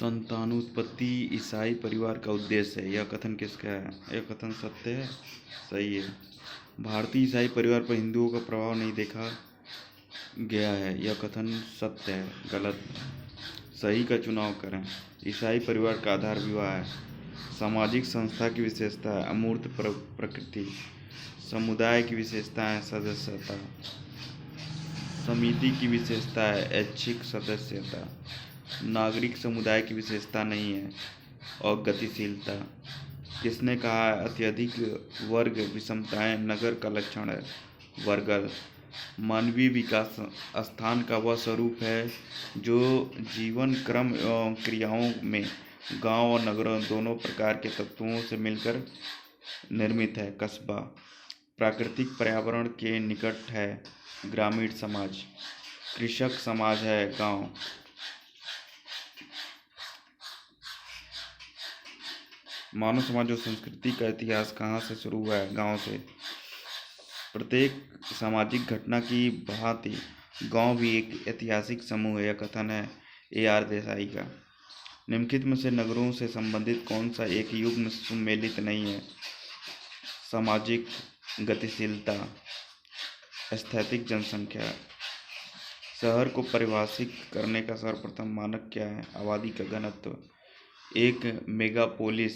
संतानोत्पत्ति ईसाई परिवार का उद्देश्य है। यह कथन किसका है? यह कथन सत्य है? सही है। भारतीय ईसाई परिवार पर हिंदुओं का प्रभाव नहीं देखा गया है। यह कथन सत्य है? गलत। सही का चुनाव करें। ईसाई परिवार का आधार विवाह है। सामाजिक संस्था की विशेषता है अमूर्त प्रकृति। समुदाय की विशेषता है सदस्यता। समिति की विशेषता है ऐच्छिक सदस्यता। नागरिक समुदाय की विशेषता नहीं है और गतिशीलता। किसने कहा है अत्यधिक वर्ग विषमताएं नगर का लक्षण है? वर्गल। मानवीय विकास स्थान का वह स्वरूप है जो जीवन क्रम एवं क्रियाओं में गांव और नगरों दोनों प्रकार के तत्वों से मिलकर निर्मित है। कस्बा। प्राकृतिक पर्यावरण के निकट है ग्रामीण समाज। कृषक समाज है गांव। मानव समाज और संस्कृति का इतिहास कहाँ से शुरू हुआ है? गांव से। प्रत्येक सामाजिक घटना की भांति गांव भी एक ऐतिहासिक समूह है। यह कथन है AR देसाई का। निम्नलिखित में से नगरों से संबंधित कौन सा एक युग में सुमेलित नहीं है? सामाजिक गतिशीलता। स्थैतिक जनसंख्या। शहर को परिभाषित करने का सर्वप्रथम मानक क्या है? आबादी का घनत्व। एक मेगापोलिस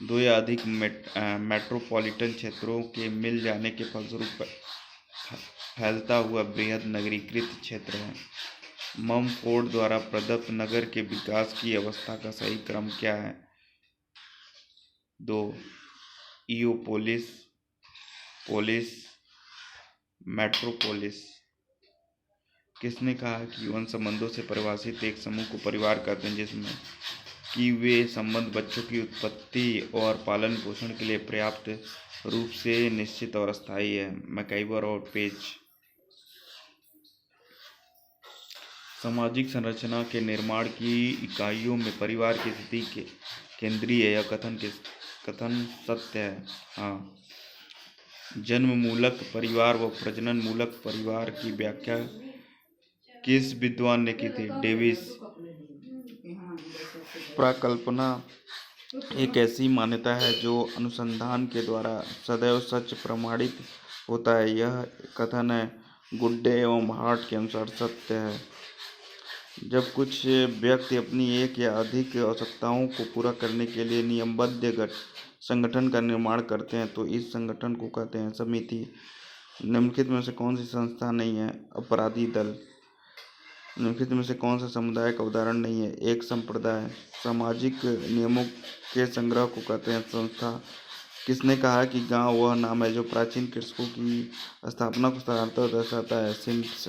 दो या अधिक मेट्रोपॉलिटन क्षेत्रों के मिल जाने के फलस्वरूप फैलता हुआ बृहद नगरीकृत क्षेत्र है। ममफोर्ड द्वारा प्रदत्त नगर के विकास की अवस्था का सही क्रम क्या है? 2 इयोपोलिस, पोलिस, मेट्रोपोलिस। किसने कहा कि यौन संबंधों से परिभाषित एक समूह को परिवार कहते हैं जिसमें कि वे संबंध बच्चों की उत्पत्ति और पालन पोषण के लिए पर्याप्त रूप से निश्चित और अस्थायी है? मैकाइवर और पेज। सामाजिक संरचना के निर्माण की इकाइयों में परिवार की स्थिति केंद्रीय है। यह कथन सत्य है? हाँ। जन्म मूलक परिवार व प्रजनन मूलक परिवार की व्याख्या किस विद्वान ने की थी? डेविस। प्राकल्पना एक ऐसी मान्यता है जो अनुसंधान के द्वारा सदैव सच प्रमाणित होता है। यह कथन है गुड्डे एवं हार्ट के अनुसार सत्य है। जब कुछ व्यक्ति अपनी एक या अधिक आवश्यकताओं को पूरा करने के लिए नियमबद्ध संगठन का निर्माण करते हैं तो इस संगठन को कहते हैं समिति। निम्नलिखित में से कौन सी संस्था नहीं है? अपराधी दल। निम्नलिखित में से कौन सा समुदाय का उदाहरण नहीं है? एक संप्रदाय। सामाजिक नियमों के संग्रह को कहते हैं संस्था। किसने कहा कि गांव वह नाम है जो प्राचीन कृषकों की स्थापना को साधारणतः दर्शाता है? सिम्प्स।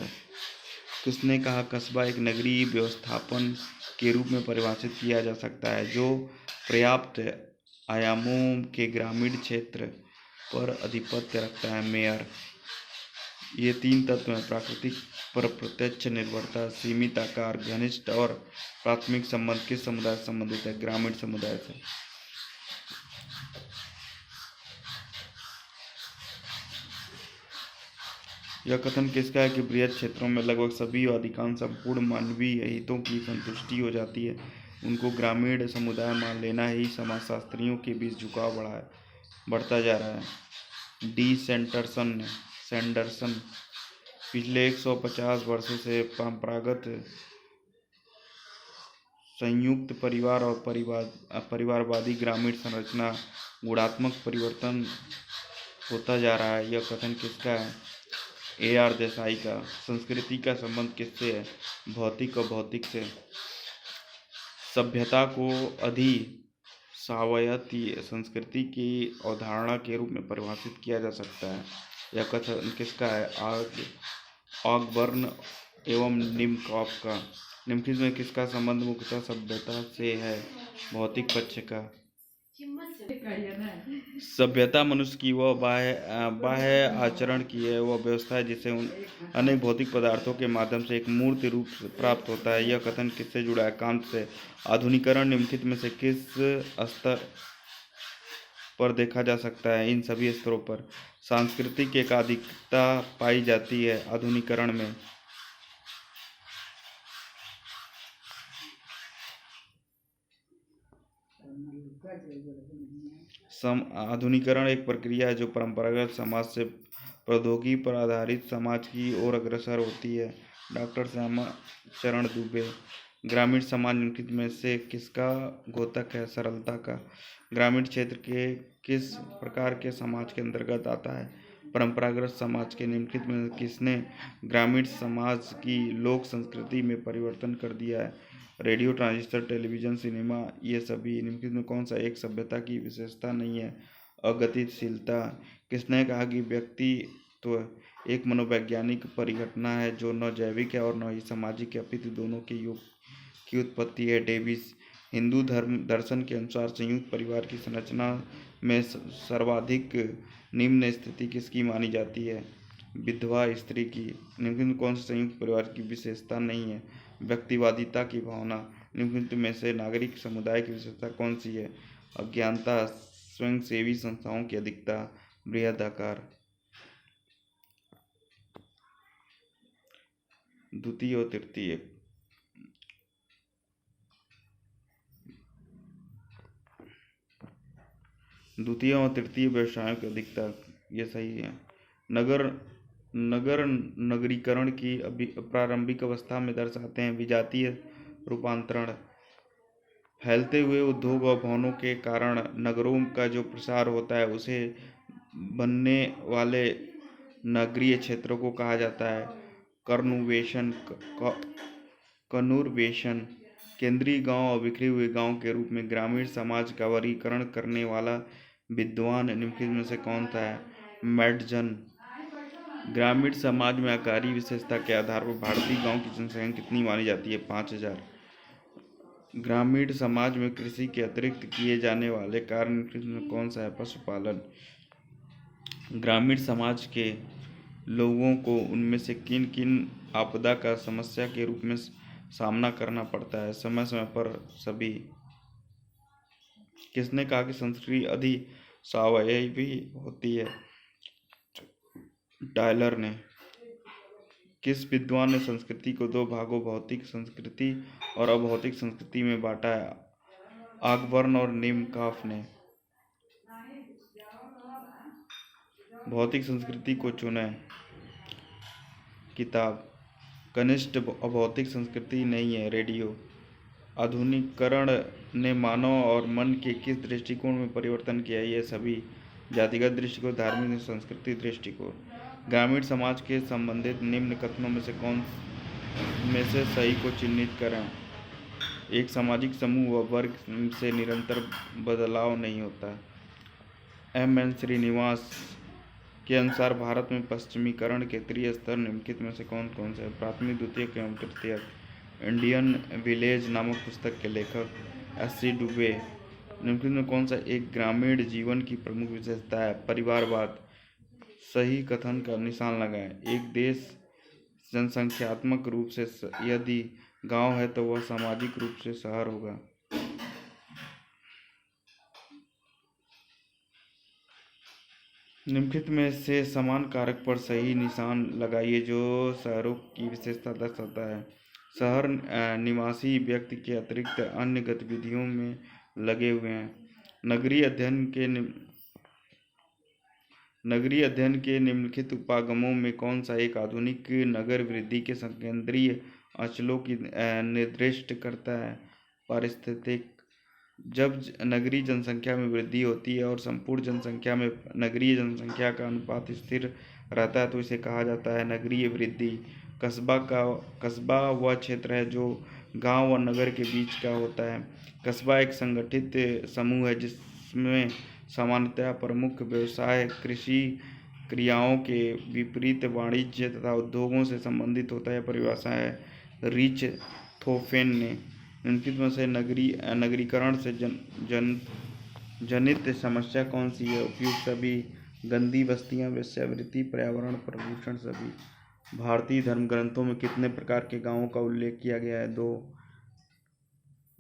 किसने कहा कस्बा एक नगरीय व्यवस्थापन के रूप में परिभाषित किया जा सकता है जो पर्याप्त आयामों के ग्रामीण क्षेत्र पर आधिपत्य रखता है? मेयर। ये 3 तत्व हैं प्राकृतिक पर प्रत्यक्ष निर्भरता, सीमित आकार, घनिष्ठ और प्राथमिक संबंध किस समुदाय से संबंधित है? ग्रामीण समुदाय से। यह कथन किसका है कि बृहद क्षेत्रों में लगभग सभी और अधिकांश संपूर्ण मानवीय हितों की संतुष्टि हो जाती है? उनको ग्रामीण समुदाय मान लेना ही समाजशास्त्रियों के बीच झुकाव बढ़ता जा रहा है। डी सैंडरसन पिछले 150 वर्षों से परंपरागत संयुक्त परिवार और परिवारवादी ग्रामीण संरचना गुणात्मक परिवर्तन होता जा रहा है। यह कथन किसका है? AR देसाई का। संस्कृति का संबंध किससे है? भौतिक और भौतिक से। सभ्यता को अधिसावयती संस्कृति की अवधारणा के रूप में परिभाषित किया जा सकता है। यह कथन किसका है? ऑगबर्न एवं निमकॉफ का। निम्नलिखित में किसका संबंध मुख्यतः सभ्यता से है? भौतिक पक्ष का। सभ्यता मनुष्य की वह बाह्य आचरण की है वह व्यवस्था है जिसे उन अनेक भौतिक पदार्थों के माध्यम से एक मूर्त रूप प्राप्त होता है। यह कथन किससे जुड़ा है? कांत से। आधुनिकीकरण निम्नलिखित में से किस स्तर पर देखा जा सकता है? इन सभी स्तरों पर। सांस्कृतिक एकाधिकता पाई जाती है आधुनिकीकरण में। आधुनिकीकरण एक प्रक्रिया है जो परंपरागत समाज से प्रौद्योगिकी पर आधारित समाज की ओर अग्रसर होती है। डॉक्टर श्यामा चरण दुबे। ग्रामीण समाज निम्नलिखित में से किसका द्योतक है? सरलता का। ग्रामीण क्षेत्र के किस प्रकार के समाज के अंतर्गत आता है? परंपरागत समाज के। निम्नलिखित में किसने ग्रामीण समाज की लोक संस्कृति में परिवर्तन कर दिया है? रेडियो, ट्रांजिस्टर, टेलीविजन, सिनेमा, ये सभी। निम्नलिखित में कौन सा एक सभ्यता की विशेषता नहीं है? अगतिशीलता। किसने कहा कि व्यक्तित्व एक मनोवैज्ञानिक परिघटना है जो न जैविक है और न ही सामाजिक है अपितु दोनों के योग की उत्पत्ति है? डेविस। हिंदू धर्म दर्शन के अनुसार संयुक्त परिवार की संरचना में सर्वाधिक निम्न स्थिति किसकी मानी जाती है? विधवा स्त्री की। निम्नलिखित में कौन सा संयुक्त परिवार की विशेषता नहीं है? व्यक्तिवादिता की भावना। निम्नलिखित में से नागरिक समुदाय की विशेषता कौन सी है? अज्ञानता, स्वयंसेवी संस्थाओं की अधिकता, बृहदाकार। द्वितीय और तृतीय। द्वितीय और तृतीय व्यवसायों की अधिकता, ये सही है। नगर नगरीकरण की प्रारंभिक अवस्था में दर्शाते हैं। विजातीय रूपांतरण। फैलते हुए उद्योग और भवनों के कारण नगरों का जो प्रसार होता है उसे बनने वाले नगरीय क्षेत्रों को कहा जाता है कनुर्वेशन। केंद्रीय गांव और बिखरे हुए गांव के रूप में ग्रामीण समाज का वर्गीकरण करने वाला विद्वान निम्नलिखित में से कौन था? मैडजन। ग्रामीण समाज में आकारीय विशेषता के आधार पर भारतीय गांव की जनसंख्या कितनी मानी जाती है? 5000। ग्रामीण समाज में कृषि के अतिरिक्त किए जाने वाले कार्य निम्नलिखित में कौन सा है? पशुपालन। ग्रामीण समाज के लोगों को उनमें से किन किन आपदा का समस्या के रूप में सामना करना पड़ता है? समय समय पर सभी। किसने कहा कि संस्कृति अधिस्वाभाविक होती है? टायलर ने। किस विद्वान ने संस्कृति को दो भागों भौतिक संस्कृति और अभौतिक संस्कृति में बांटा है? ऑकबर्न और निमकॉफ ने। भौतिक संस्कृति को चुने। किताब। कनिष्ठ अभौतिक संस्कृति नहीं है। रेडियो। आधुनिकीकरण ने मानव और मन के किस दृष्टिकोण में परिवर्तन किया? ये सभी। जातिगत दृष्टिकोण, धार्मिक, सांस्कृतिक दृष्टिकोण। ग्रामीण समाज के संबंधित निम्न कथनों में से कौन में से सही को चिन्हित करें? एक सामाजिक समूह व वर्ग से निरंतर बदलाव नहीं होता। एम.एन. श्रीनिवास के अनुसार भारत में पश्चिमीकरण के त्रिस्तर निम्नलिखित में से कौन कौन से? प्राथमिक, द्वितीयक एवं तृतीयक। इंडियन विलेज नामक पुस्तक के लेखक एस.सी. डुबे। निम्नलिखित में कौन सा एक ग्रामीण जीवन की प्रमुख विशेषता है? परिवारवाद। सही कथन का निशान लगाएं। एक देश जनसंख्यात्मक रूप से यदि गांव है तो वह सामाजिक रूप से शहर होगा। निम्नलिखित में से समान कारक पर सही निशान लगाइए जो शहरों की विशेषता दर्शाता है। शहर निवासी व्यक्ति के अतिरिक्त अन्य गतिविधियों में लगे हुए हैं। नगरीय अध्ययन के निम्नलिखित उपागमों में कौन सा एक आधुनिक नगर वृद्धि के संकेंद्रीय अंचलों की निर्दिष्ट करता है? पारिस्थितिक। जब नगरीय जनसंख्या में वृद्धि होती है और संपूर्ण जनसंख्या में नगरीय जनसंख्या का अनुपात स्थिर रहता है तो इसे कहा जाता है नगरीय वृद्धि। कस्बा वह क्षेत्र है जो गांव व नगर के बीच का होता है। कस्बा एक संगठित समूह है जिसमें सामान्यतः प्रमुख व्यवसाय कृषि क्रियाओं के विपरीत वाणिज्य तथा उद्योगों से संबंधित होता है। परिभाषा है रिच थोफेन ने। निम्नलिखित में से नगरीकरण से जनित समस्या कौन सी है? उपयुक्त सभी। गंदी बस्तियां, वेश्यावृत्ति, पर्यावरण प्रदूषण सभी। भारतीय धर्म ग्रंथों में कितने प्रकार के गांवों का उल्लेख किया गया है? 2।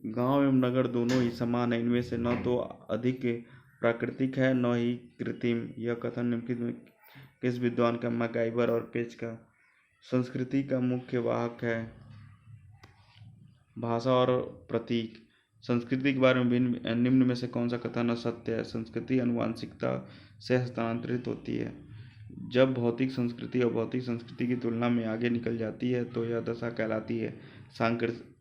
गांव एवं नगर दोनों ही समान है। इनमें से न तो अधिक प्राकृतिक है न ही कृत्रिम। यह कथन निम्नलिखित में किस विद्वान का? मैकगाइवर और पेज का। संस्कृति का मुख्य वाहक है भाषा और प्रतीक। संस्कृति के बारे में निम्न में से कौन सा कथन असत्य है? संस्कृति आनुवंशिकता से हस्तांतरित होती है। जब भौतिक संस्कृति अभौतिक संस्कृति की तुलना में आगे निकल जाती है तो यह दशा कहलाती है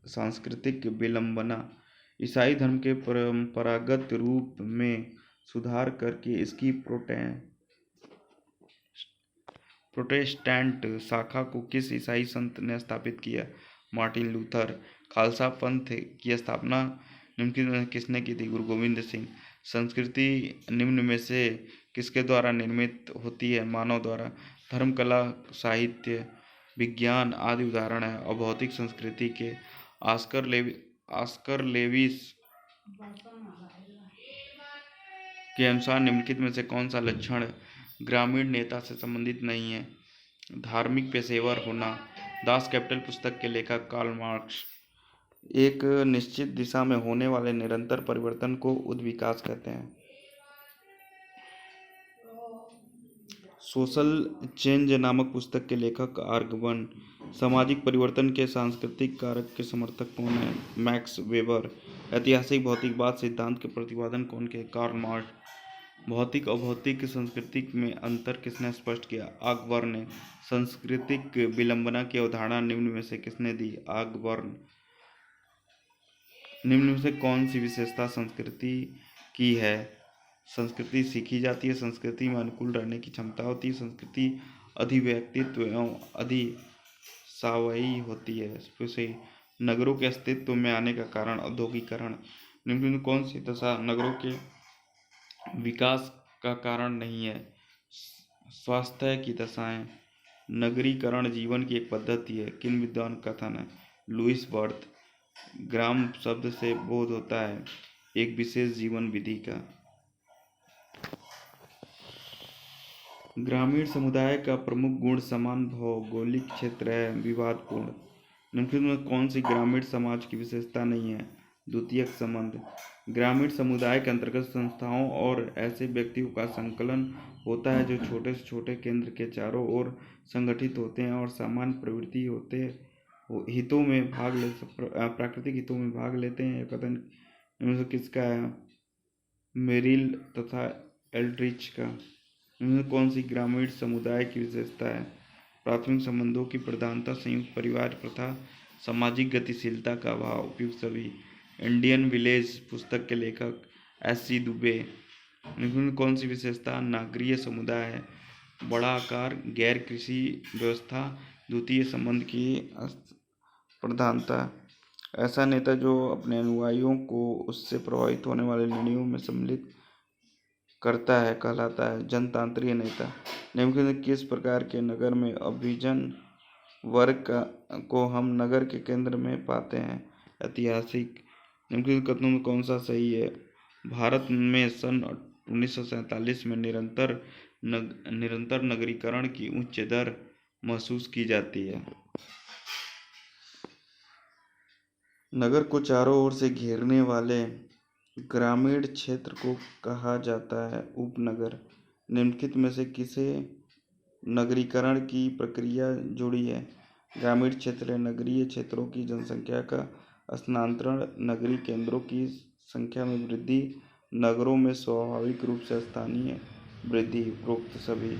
सांस्कृतिक विलंबना। ईसाई धर्म के परंपरागत रूप में सुधार करके इसकी प्रोटेस्टेंट शाखा को किस ईसाई संत ने स्थापित किया? Martin Luther. खालसा पंथ की स्थापना निम्नलिखित में किसने की थी? गुरु गोविंद सिंह। संस्कृति निम्न में से किसके द्वारा निर्मित होती है? मानव द्वारा। धर्म, कला, साहित्य, विज्ञान आदि उदाहरण है अभौतिक संस्कृति के। ऑस्कर लेविस के अनुसार निम्नलिखित में से कौन सा लक्षण ग्रामीण नेता से संबंधित नहीं है? धार्मिक पेशेवर होना। दास कैपिटल पुस्तक के लेखक कार्ल मार्क्स। एक निश्चित दिशा में होने वाले निरंतर परिवर्तन को उद्विकास कहते हैं। सोशल चेंज नामक पुस्तक के लेखक आर्गवन। सामाजिक परिवर्तन के सांस्कृतिक कारक के समर्थक कौन है? Max Weber. ऐतिहासिक भौतिकवाद सिद्धांत के प्रतिपादन कौन के? Karl Marx. भौतिक अभौतिक संस्कृति में अंतर किसने स्पष्ट किया? आगबर्न ने। सांस्कृतिक विलंबना की अवधारणा निम्न में से किसने दी? आगबर्न। निम्न में से कौन सी विशेषता संस्कृति की है? संस्कृति सीखी जाती है। संस्कृति में अनुकूल रहने की क्षमता होती है। संस्कृति अधिव्यक्तित्व एवं अधिसावयी होती है। फिर नगरों के अस्तित्व में आने का कारण औद्योगिकरण। निम्न में कौन सी दशा नगरों के विकास का कारण नहीं है? स्वास्थ्य की दशाएं। नगरीकरण जीवन की एक पद्धति है। किन विद्वान का कथन है? Lewis birth. ग्राम शब्द से बोध होता है एक विशेष जीवन विधि का। ग्रामीण समुदाय का प्रमुख गुण समान भौगोलिक क्षेत्र है। विवादपूर्ण। निम्नलिखित में कौन सी ग्रामीण समाज की विशेषता नहीं है? द्वितीयक संबंध। ग्रामीण समुदाय के अंतर्गत संस्थाओं और ऐसे व्यक्तियों का संकलन होता है जो छोटे से छोटे केंद्र के चारों ओर संगठित होते हैं और सामान्य प्रवृत्ति हितों में प्राकृतिक हितों में भाग लेते हैं। यह कथन इनमें से किसका है? मेरिल तथा एल्ड्रिच का। इनमें कौन सी ग्रामीण समुदाय की विशेषता है? प्राथमिक संबंधों की प्रधानता, संयुक्त परिवार प्रथा, सामाजिक गतिशीलता का अभाव। उपयुक्त सभी। इंडियन विलेज पुस्तक के लेखक एस.सी. दुबे। इनमें कौन सी विशेषता नागरीय समुदाय है? बड़ा आकार, गैर कृषि व्यवस्था, द्वितीय संबंध की प्रधानता। ऐसा नेता जो अपने अनुयायियों को उससे प्रभावित होने वाले निर्णयों में सम्मिलित करता है कहलाता है जनतांत्रिक नेता। निम्नलिखित में किस प्रकार के नगर में अभिजन वर्ग को हम नगर के केंद्र में पाते हैं? ऐतिहासिक। निम्नलिखित कथनों में कौन सा सही है? भारत में सन 1947 में निरंतर नगरीकरण की उच्च दर महसूस की जाती है। नगर को चारों ओर से घेरने वाले ग्रामीण क्षेत्र को कहा जाता है उपनगर। निम्नलिखित में से किसे नगरीकरण की प्रक्रिया जुड़ी है? ग्रामीण क्षेत्र नगरीय क्षेत्रों की जनसंख्या का स्थानांतरण, नगरीय केंद्रों की संख्या में वृद्धि, नगरों में स्वाभाविक रूप से स्थानीय वृद्धि। उपरोक्त सभी।